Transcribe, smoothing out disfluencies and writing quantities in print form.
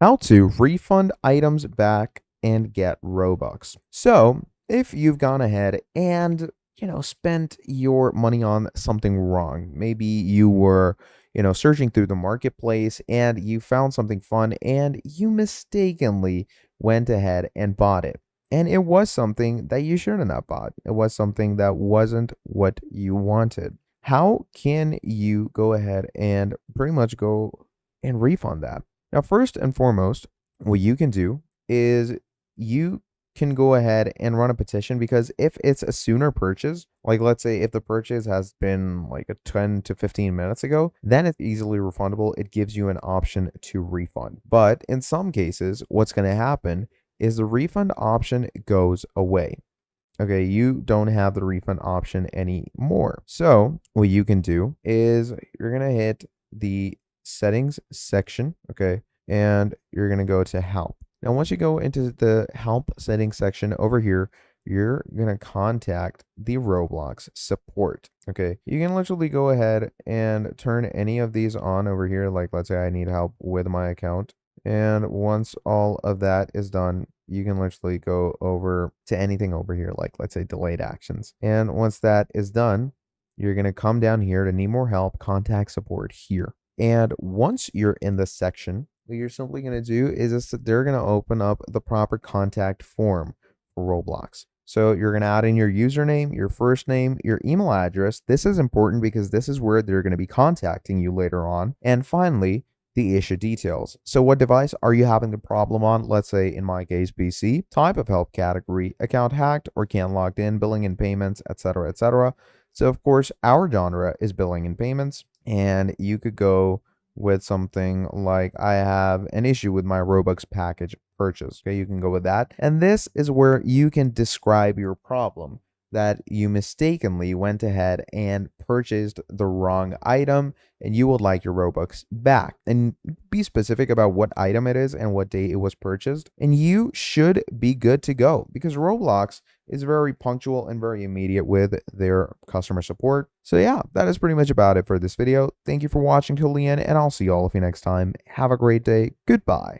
How to refund items back and get Robux. So, if you've gone ahead and, spent your money on something wrong, maybe you were, searching through the marketplace and you found something fun and you mistakenly went ahead and bought it. And it was something that you shouldn't have bought. It was something that wasn't what you wanted. How can you go ahead and pretty much go and refund that? Now, first and foremost, what you can do is you can go ahead and run a petition, because if it's a sooner purchase, like let's say if the purchase has been like a 10 to 15 minutes ago, then it's easily refundable. It gives you an option to refund. But in some cases, what's going to happen is the refund option goes away. Okay, you don't have the refund option anymore. So what you can do is you're going to hit the settings section, okay, and you're going to go to help. Now, once you go into the help settings section over here, you're going to contact the Roblox support. Okay, you can literally go ahead and turn any of these on over here. Like, let's say I need help with my account. And once all of that is done, you can literally go over to anything over here, like let's say delayed actions. And once that is done, you're going to come down here to need more help, contact support here. And once you're in this section, what you're simply going to do is they're going to open up the proper contact form for Roblox. So you're going to add in your username, your first name, your email address. This is important because this is where they're going to be contacting you later on. And finally, the issue details. So what device are you having the problem on? Let's say in my case, PC, type of help category, account hacked or can't logged in, billing and payments, etc., etc. So of course, our genre is billing and payments, and you could go with something like I have an issue with my Robux package purchase. Okay, you can go with that. And this is where you can describe your problem, that you mistakenly went ahead and purchased the wrong item and you would like your Robux back. And be specific about what item it is and what day it was purchased. And you should be good to go, because Roblox is very punctual and very immediate with their customer support. So yeah, that is pretty much about it for this video. Thank you for watching till the end, and I'll see all of you next time. Have a great day. Goodbye.